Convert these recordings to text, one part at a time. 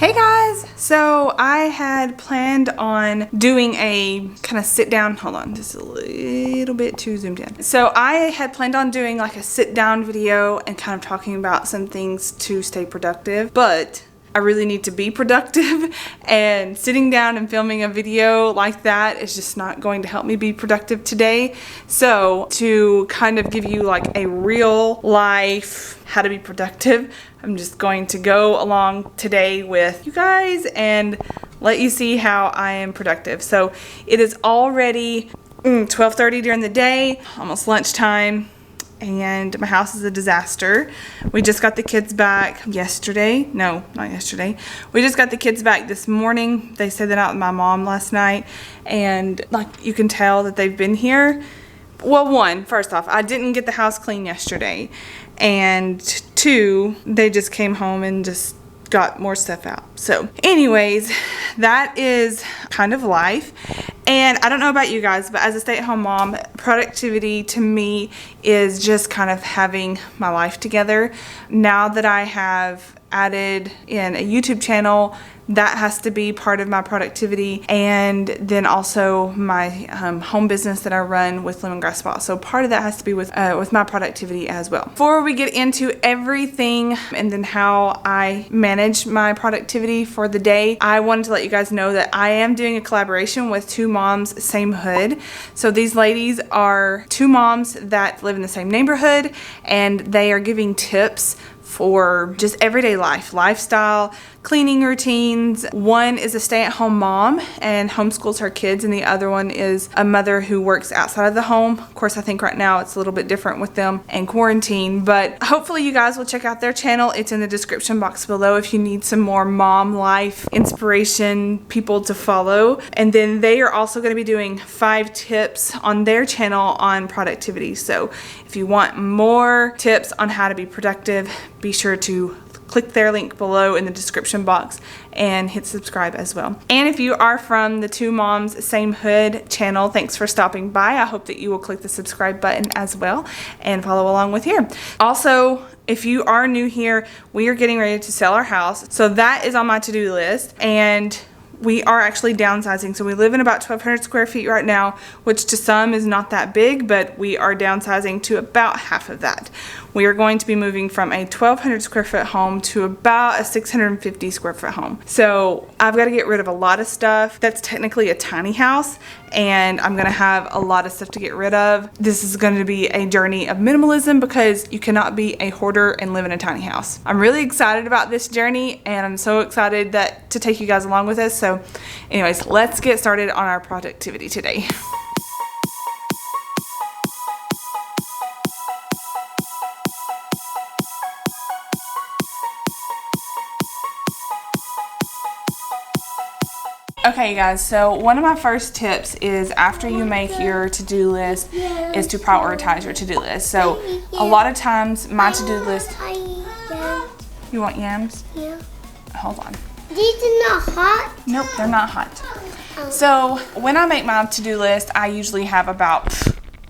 Hey guys, so I had planned on doing a kind of sit down, hold on, just a little bit too zoomed in. So I had planned on doing like a sit down video and kind of talking about some things to stay productive, but I really need to be productive, and sitting down and filming a video like that is just not going to help me be productive today. So to kind of give you like a real life how to be productive, I'm just going to go along today with you guys and let you see how I am productive. So it is already 12:30 during the day, almost lunchtime, and my house is a disaster. We just got the kids back yesterday. No, not yesterday. We just got the kids back this morning. They stayed the night with my mom last night, and like you can tell that they've been here. Well, first off, I didn't get the house clean yesterday, and two, they just came home and just got more stuff out. So anyways, that is kind of life. And I don't know about you guys, but as a stay-at-home mom, productivity to me is just kind of having my life together. Now that I have added in a YouTube channel, that has to be part of my productivity, and then also my home business that I run with Lemongrass Spa. So part of that has to be with my productivity as well. Before we get into everything and then how I manage my productivity for the day, I wanted to let you guys know that I am doing a collaboration with Two Moms Same Hood. So these ladies are two moms that live in the same neighborhood, and they are giving tips for just everyday life, lifestyle, cleaning routines. One is a stay-at-home mom and homeschools her kids, and the other one is a mother who works outside of the home. Of course, I think right now it's a little bit different with them and quarantine, but hopefully you guys will check out their channel. It's in the description box below if you need some more mom life inspiration people to follow. And then they are also going to be doing 5 tips on their channel on productivity. So if you want more tips on how to be productive, be sure to click their link below in the description box and hit subscribe as well. And if you are from the Two Moms Same Hood channel, thanks for stopping by. I hope that you will click the subscribe button as well and follow along with here. Also, if you are new here, we are getting ready to sell our house. So that is on my to-do list, and we are actually downsizing. So we live in about 1,200 square feet right now, which to some is not that big, but we are downsizing to about half of that. We are going to be moving from a 1,200 square foot home to about a 650 square foot home. So I've got to get rid of a lot of stuff. That's technically a tiny house, and I'm going to have a lot of stuff to get rid of. This is going to be a journey of minimalism because you cannot be a hoarder and live in a tiny house. I'm really excited about this journey, and I'm so excited to take you guys along with us. So anyways, let's get started on our productivity today. Okay, you guys, so one of my first tips is after you make your to-do list is to prioritize your to-do list. So a lot of times my to-do list... You want yams? Yeah. Hold on. These are not hot? Nope, they're not hot. So when I make my to-do list, I usually have about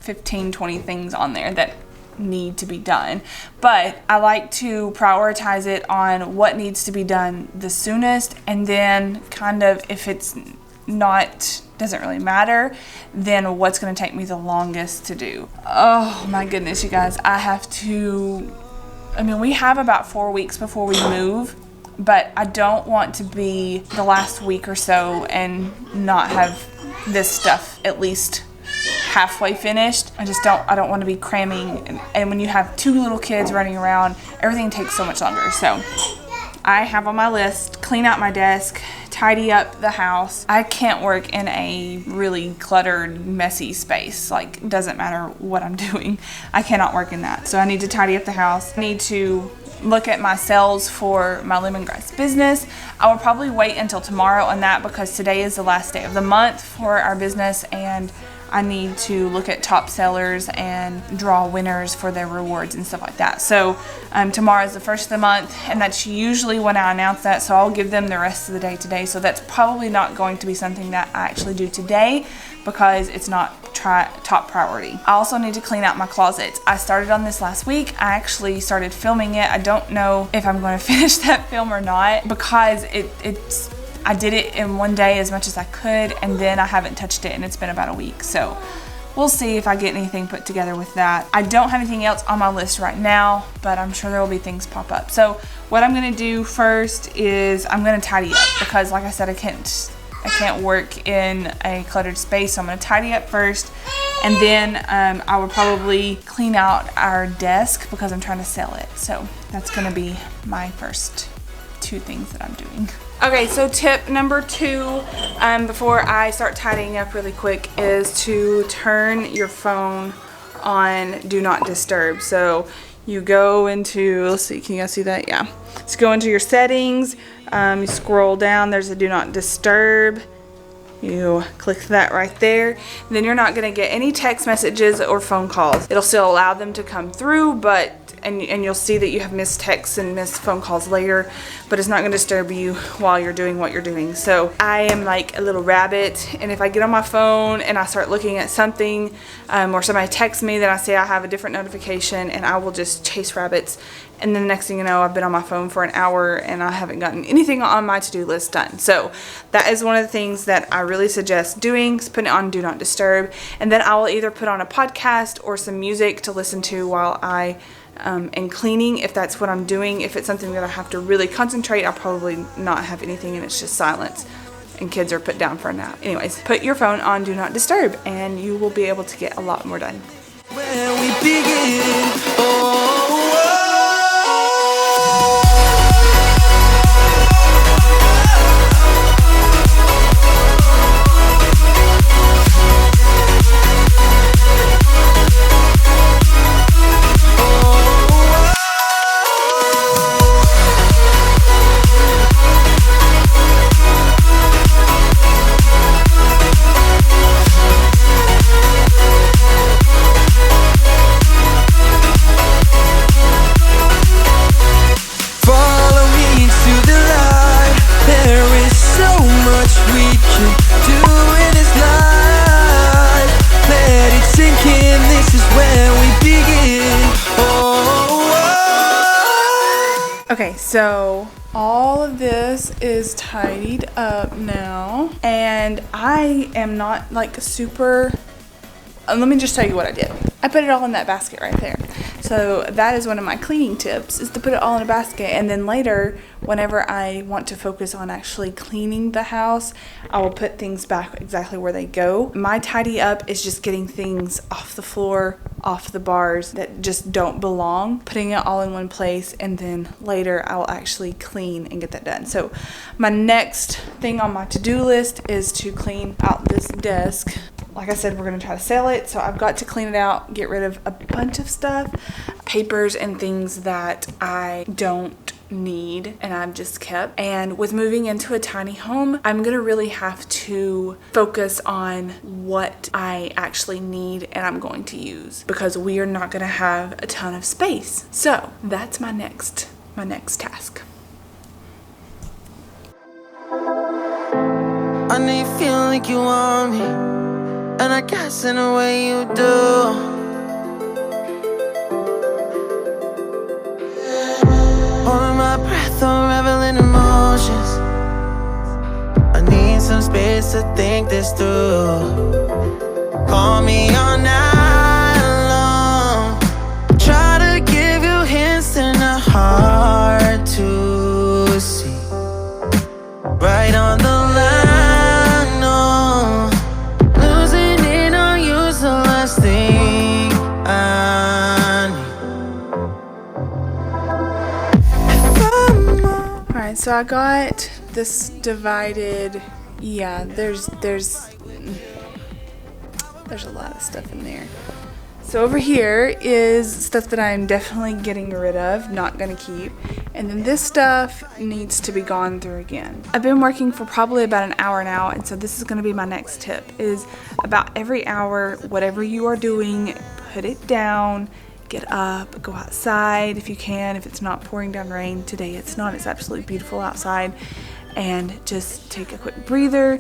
15, 20 things on there that need to be done, but I like to prioritize it on what needs to be done the soonest, and then kind of if it's not, doesn't really matter, then what's going to take me the longest to do. Oh my goodness, you guys, we have about 4 weeks before we move, but I don't want to be the last week or so and not have this stuff at least halfway finished. I don't want to be cramming, and when you have 2 little kids running around, everything takes so much longer. So I have on my list, clean out my desk, tidy up the house. I can't work in a really cluttered, messy space. Like, it doesn't matter what I'm doing. I cannot work in that. So I need to tidy up the house. I need to look at my sales for my lemongrass business. I will probably wait until tomorrow on that because today is the last day of the month for our business, and I need to look at top sellers and draw winners for their rewards and stuff like that. So tomorrow is the first of the month, and that's usually when I announce that, so I'll give them the rest of the day today. So that's probably not going to be something that I actually do today, because it's not top priority. I also need to clean out my closets. I started on this last week. I actually started filming it. I don't know if I'm going to finish that film or not because I did it in one day as much as I could, and then I haven't touched it, and it's been about a week. So we'll see if I get anything put together with that. I don't have anything else on my list right now, but I'm sure there will be things pop up. So what I'm gonna do first is I'm gonna tidy up because, like I said, I can't work in a cluttered space. So I'm gonna tidy up first, and then I will probably clean out our desk because I'm trying to sell it. So that's gonna be my first 2 things that I'm doing. Okay, so tip number 2, before I start tidying up really quick, is to turn your phone on Do Not Disturb. So you go into, let's see, can you guys see that? Yeah. So go into your settings, you scroll down, there's a Do Not Disturb. You click that right there. Then you're not gonna get any text messages or phone calls. It'll still allow them to come through, but and you'll see that you have missed texts and missed phone calls later, but it's not going to disturb you while you're doing what you're doing. So I am like a little rabbit, and if I get on my phone and I start looking at something or somebody texts me, then I say I have a different notification, and I will just chase rabbits, and then the next thing you know, I've been on my phone for an hour and I haven't gotten anything on my to-do list done. So that is one of the things that I really suggest doing, is putting it on Do Not Disturb, and then I will either put on a podcast or some music to listen to while I and cleaning, if that's what I'm doing. If it's something that I have to really concentrate, I'll probably not have anything and it's just silence and kids are put down for a nap. Anyways, put your phone on Do Not Disturb and you will be able to get a lot more done. When we begin, okay, so all of this is tidied up now, and I am not like super, let me just tell you what I did. I put it all in that basket right there. So that is one of my cleaning tips, is to put it all in a basket, and then later whenever I want to focus on actually cleaning the house, I will put things back exactly where they go. My tidy up is just getting things off the floor, off the bars that just don't belong, putting it all in one place, and then later I will actually clean and get that done. So my next thing on my to-do list is to clean out this desk. Like I said, we're gonna try to sell it, so I've got to clean it out, get rid of a bunch of stuff, papers and things that I don't need and I've just kept. And with moving into a tiny home, I'm gonna really have to focus on what I actually need and I'm going to use, because we are not gonna have a ton of space. So that's my next task. I know you feel like you want me, and I guess in a way you do. Holding my breath, unraveling emotions. I need some space to think this through. Call me all night long. Try to give you hints and a hard to see. Right on the line, no. Losing it on you's the last thing I need. Alright, so I got this divided. Yeah, there's a lot of stuff in there. So over here is stuff that I'm definitely getting rid of, not gonna keep. And then this stuff needs to be gone through again. I've been working for probably about an hour now, and so this is gonna be my next tip, is about every hour, whatever you are doing, put it down, get up, go outside if you can, if it's not pouring down rain. Today it's not, it's absolutely beautiful outside. And just take a quick breather,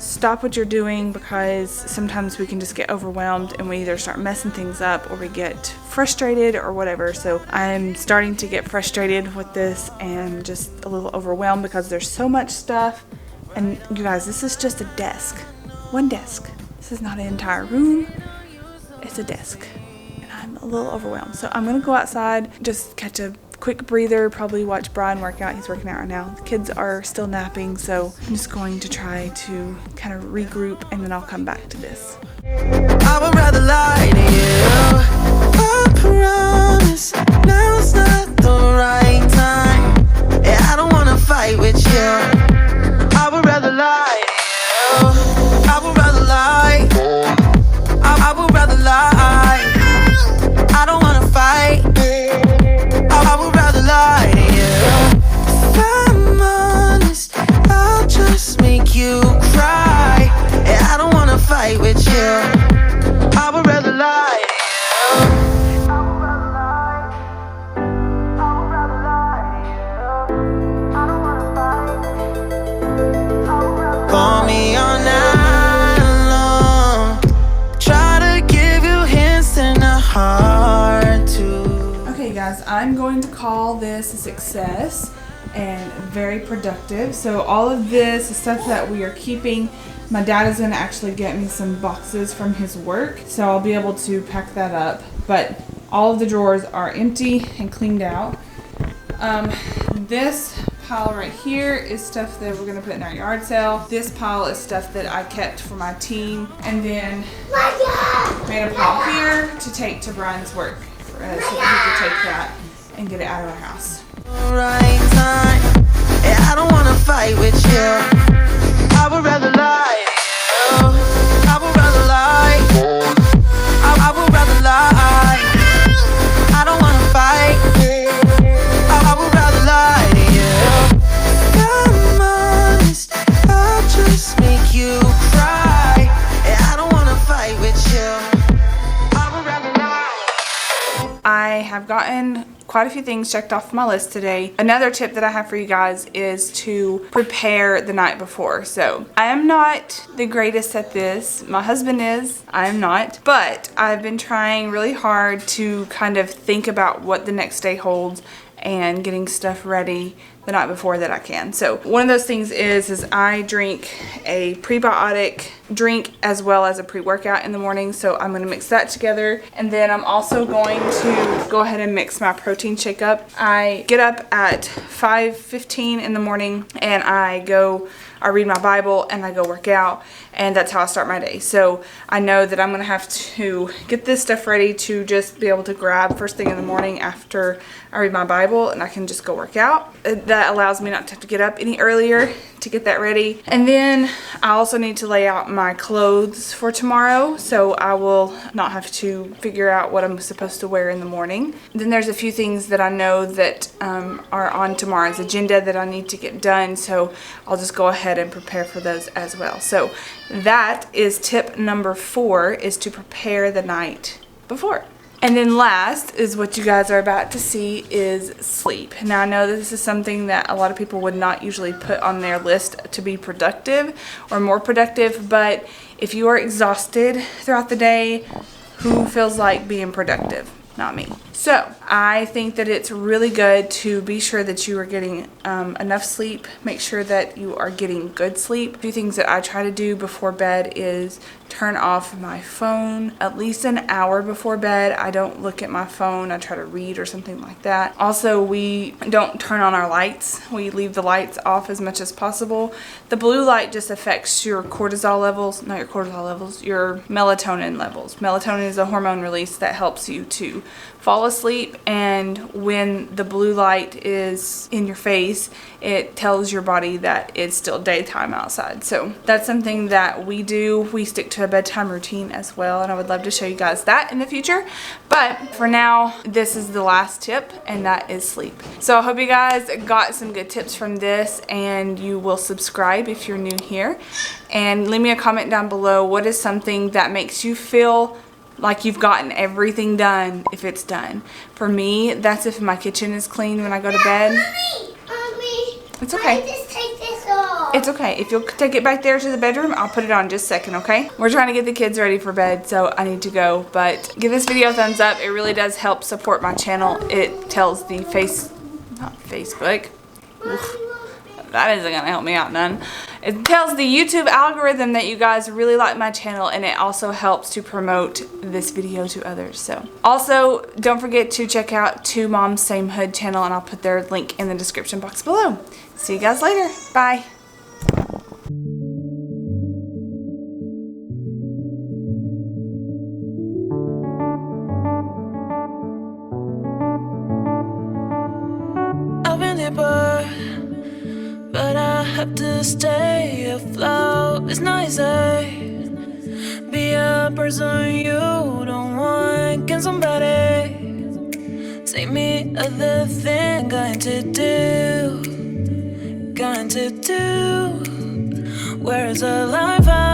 stop what you're doing, because sometimes we can just get overwhelmed and we either start messing things up or we get frustrated or whatever. So I'm starting to get frustrated with this and just a little overwhelmed because there's so much stuff. And you guys, this is just a desk. One desk. This is not an entire room. It's a desk. And I'm a little overwhelmed. So I'm gonna go outside, just catch a quick breather, probably watch Brian work out. He's working out right now. The kids are still napping, so I'm just going to try to kind of regroup, and then I'll come back to this. I would rather lie to you. I promise now's not the right time. Yeah, I don't wanna fight with you. I would rather lie to you. I would rather lie. I would rather lie. I don't wanna fight. I would rather lie to you. If I'm honest, I'll just make you cry. Yeah, I don't wanna fight with you. I would rather lie to you. I would rather lie. I would rather lie to you. I don't wanna fight. I would rather call me all night long. Try to give you hints and a hard to. Okay guys, I'm going to call this a success and very productive. So all of this is stuff that we are keeping. My dad is going to actually get me some boxes from his work, so I'll be able to pack that up. But all of the drawers are empty and cleaned out. This pile right here is stuff that we're going to put in our yard sale. This pile is stuff that I kept for my team, and then made a pile here to take to Brian's work. So that he could take that and get it out of our house. Right time. Yeah, I don't wanna fight with you. I would rather lie to you. I would rather lie. I would rather lie. I don't wanna fight. I would rather lie to you. If I'm honest, I'll just make you cry. Yeah, I don't wanna fight with you. I would rather lie. I have gotten quite a few things checked off my list today. Another tip that I have for you guys is to prepare the night before. So I am not the greatest at this. My husband is. I am not. But I've been trying really hard to kind of think about what the next day holds and getting stuff ready the night before that I can. So one of those things is I drink a prebiotic drink as well as a pre-workout in the morning. So I'm going to mix that together. And then I'm also going to go ahead and mix my protein shake up. I get up at 5:15 in the morning and I read my Bible and I go work out, and that's how I start my day. So I know that I'm going to have to get this stuff ready to just be able to grab first thing in the morning after I read my Bible, and I can just go work out. That allows me not to have to get up any earlier to get that ready. And then I also need to lay out my clothes for tomorrow, so I will not have to figure out what I'm supposed to wear in the morning. Then there's a few things that I know that are on tomorrow's agenda that I need to get done, so I'll just go ahead and prepare for those as well. So that is tip number 4, is to prepare the night before. And then last is what you guys are about to see, is sleep. Now I know this is something that a lot of people would not usually put on their list to be productive or more productive, but if you are exhausted throughout the day, who feels like being productive? Not me. So I think that it's really good to be sure that you are getting enough sleep. Make sure that you are getting good sleep. A few things that I try to do before bed is turn off my phone at least an hour before bed. I don't look at my phone. I try to read or something like that. Also, we don't turn on our lights. We leave the lights off as much as possible. The blue light just affects your cortisol levels, not your cortisol levels, your melatonin levels. Melatonin is a hormone release that helps you to fall asleep, and when the blue light is in your face, it tells your body that it's still daytime outside. So that's something that we do. We stick to a bedtime routine as well, and I would love to show you guys that in the future. But for now, this is the last tip, and that is sleep. So I hope you guys got some good tips from this, and you will subscribe if you're new here, and leave me a comment down below. What is something that makes you feel like you've gotten everything done if it's done? For me, that's if my kitchen is clean when I go to bed. Mommy, it's okay. I just take this off. It's okay. If you'll take it back there to the bedroom, I'll put it on just a second, okay? We're trying to get the kids ready for bed, so I need to go. But give this video a thumbs up. It really does help support my channel. It tells the not Facebook. Oof, that isn't gonna help me out none. It tells the YouTube algorithm that you guys really like my channel, and it also helps to promote this video to others. So also, don't forget to check out Two Moms Same Hood channel, and I'll put their link in the description box below. See you guys later. Bye. But I have to stay afloat. It's not easy. Be a person you don't want. Can somebody take me other thing? Going to do. Where's the life I